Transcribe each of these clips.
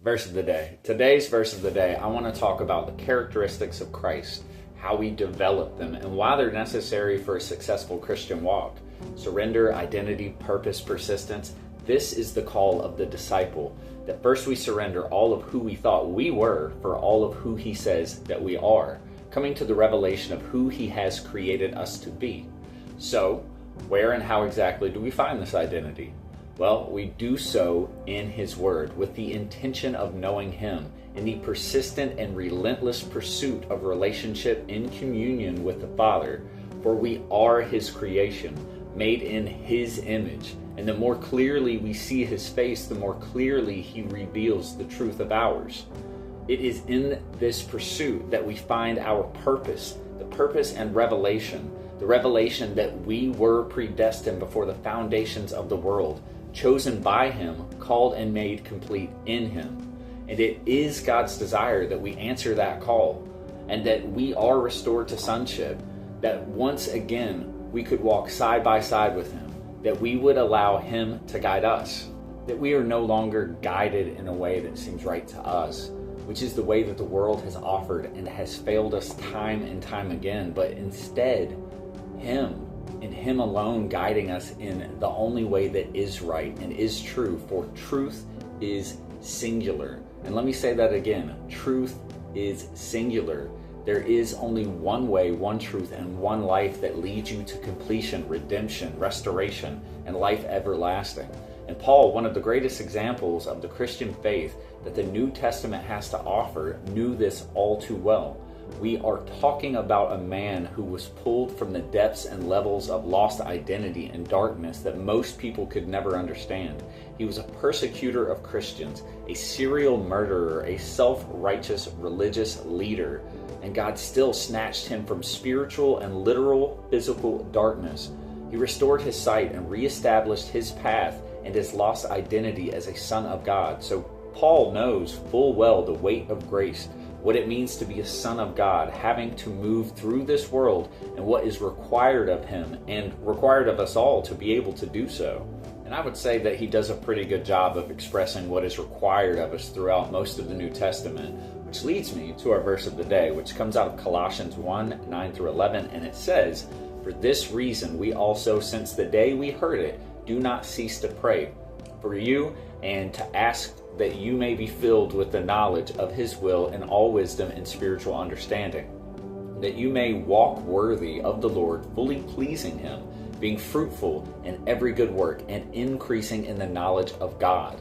Verse of the day. Today's verse of the day, I want to talk about the characteristics of Christ, how we develop them, and why they're necessary for a successful Christian walk. Surrender, identity, purpose, persistence. This is the call of the disciple, that first we surrender all of who we thought we were for all of who he says that we are, coming to the revelation of who he has created us to be. So, where and how exactly do we find this identity? Well, we do so in his word with the intention of knowing him in the persistent and relentless pursuit of relationship in communion with the Father. For we are his creation, made in his image. And the more clearly we see his face, the more clearly he reveals the truth of ours. It is in this pursuit that we find our purpose, the purpose and revelation, the revelation that we were predestined before the foundations of the world, chosen by him, called and made complete in him. And it is God's desire that we answer that call and that we are restored to sonship, that once again we could walk side by side with him, that we would allow him to guide us, that we are no longer guided in a way that seems right to us, which is the way that the world has offered and has failed us time and time again, but instead him and him alone guiding us in the only way that is right and is true, for truth is singular. And let me say that again, truth is singular. There is only one way, one truth, and one life that leads you to completion, redemption, restoration, and life everlasting. And Paul, one of the greatest examples of the Christian faith that the New Testament has to offer, knew this all too well. We are talking about a man who was pulled from the depths and levels of lost identity and darkness that most people could never understand. He was a persecutor of Christians, a serial murderer, a self-righteous religious leader, and God still snatched him from spiritual and literal physical darkness. He restored his sight and reestablished his path and his lost identity as a son of God. So Paul knows full well the weight of grace, what it means to be a son of God, having to move through this world, and what is required of him and required of us all to be able to do so. And I would say that he does a pretty good job of expressing what is required of us throughout most of the New Testament, which leads me to our verse of the day, which comes out of Colossians 1, 9 through 11, and it says, "For this reason we also, since the day we heard it, do not cease to pray for you and to ask that you may be filled with the knowledge of his will in all wisdom and spiritual understanding, that you may walk worthy of the Lord, fully pleasing him, being fruitful in every good work and increasing in the knowledge of God,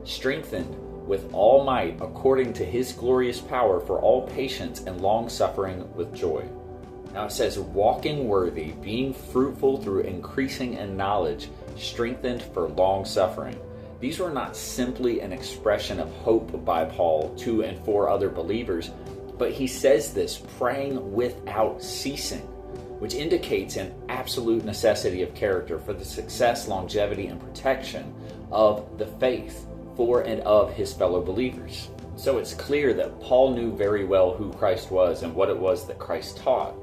strengthened with all might according to his glorious power for all patience and long-suffering with joy." Now it says walking worthy, being fruitful through increasing in knowledge, strengthened for long-suffering. These were not simply an expression of hope by Paul to and for other believers, but he says this praying without ceasing, which indicates an absolute necessity of character for the success, longevity, and protection of the faith for and of his fellow believers. So it's clear that Paul knew very well who Christ was and what it was that Christ taught,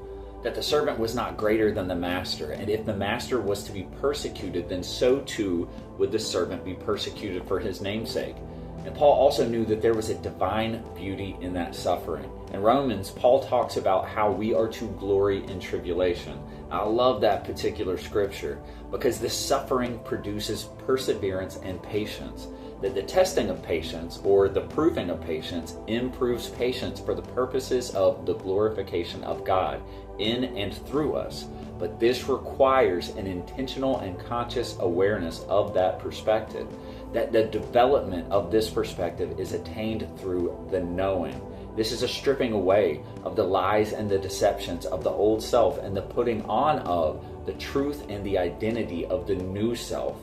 that the servant was not greater than the master, and if the master was to be persecuted, then so too would the servant be persecuted for his namesake. And Paul also knew that there was a divine beauty in that suffering. In Romans, Paul talks about how we are to glory in tribulation. I love that particular scripture because this suffering produces perseverance and patience. That the testing of patience, or the proving of patience, improves patience for the purposes of the glorification of God in and through us. But this requires an intentional and conscious awareness of that perspective, that the development of this perspective is attained through the knowing. This is a stripping away of the lies and the deceptions of the old self and the putting on of the truth and the identity of the new self,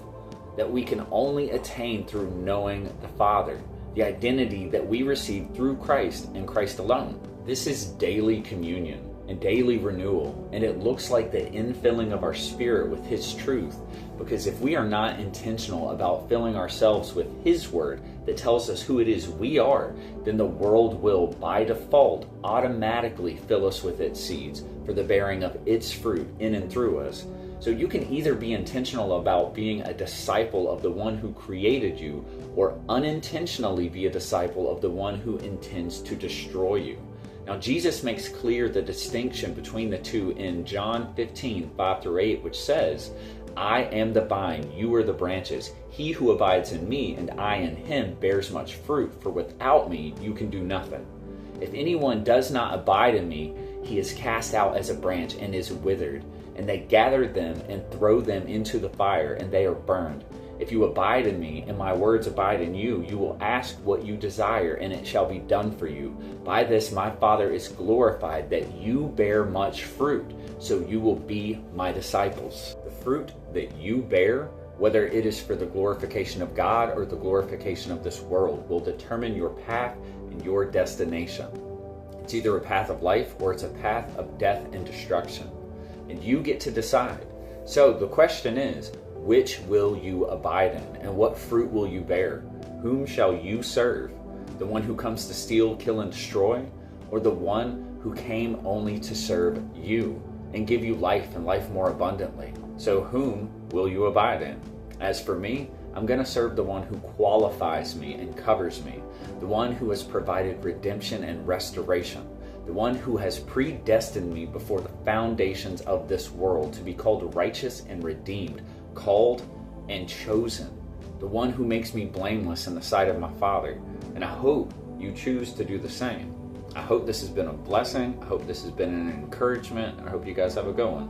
that we can only attain through knowing the Father, the identity that we receive through Christ and Christ alone. This is daily communion and daily renewal, and it looks like the infilling of our spirit with his truth, because if we are not intentional about filling ourselves with his word that tells us who it is we are, then the world will by default automatically fill us with its seeds for the bearing of its fruit in and through us. So you can either be intentional about being a disciple of the one who created you, or unintentionally be a disciple of the one who intends to destroy you. Now, Jesus makes clear the distinction between the two in John 15:5-8, which says, I am the vine, you are the branches. He who abides in me and I in him bears much fruit, for without me you can do nothing. If anyone does not abide in me, he is cast out as a branch and is withered, and they gather them and throw them into the fire, and they are burned. If you abide in me, and my words abide in you, you will ask what you desire, and it shall be done for you. By this my Father is glorified, that you bear much fruit, so you will be my disciples. The fruit that you bear, whether it is for the glorification of God or the glorification of this world, will determine your path and your destination. It's either a path of life or it's a path of death and destruction. And you get to decide. So the question is, which will you abide in, and what fruit will you bear? Whom shall you serve? The one who comes to steal, kill, and destroy, or the one who came only to serve you and give you life and life more abundantly? So whom will you abide in? As for me, I'm going to serve the one who qualifies me and covers me, the one who has provided redemption and restoration, the one who has predestined me before the foundations of this world to be called righteous and redeemed, called and chosen, the one who makes me blameless in the sight of my Father. And I hope you choose to do the same. I hope this has been a blessing. I hope this has been an encouragement. I hope you guys have a good one.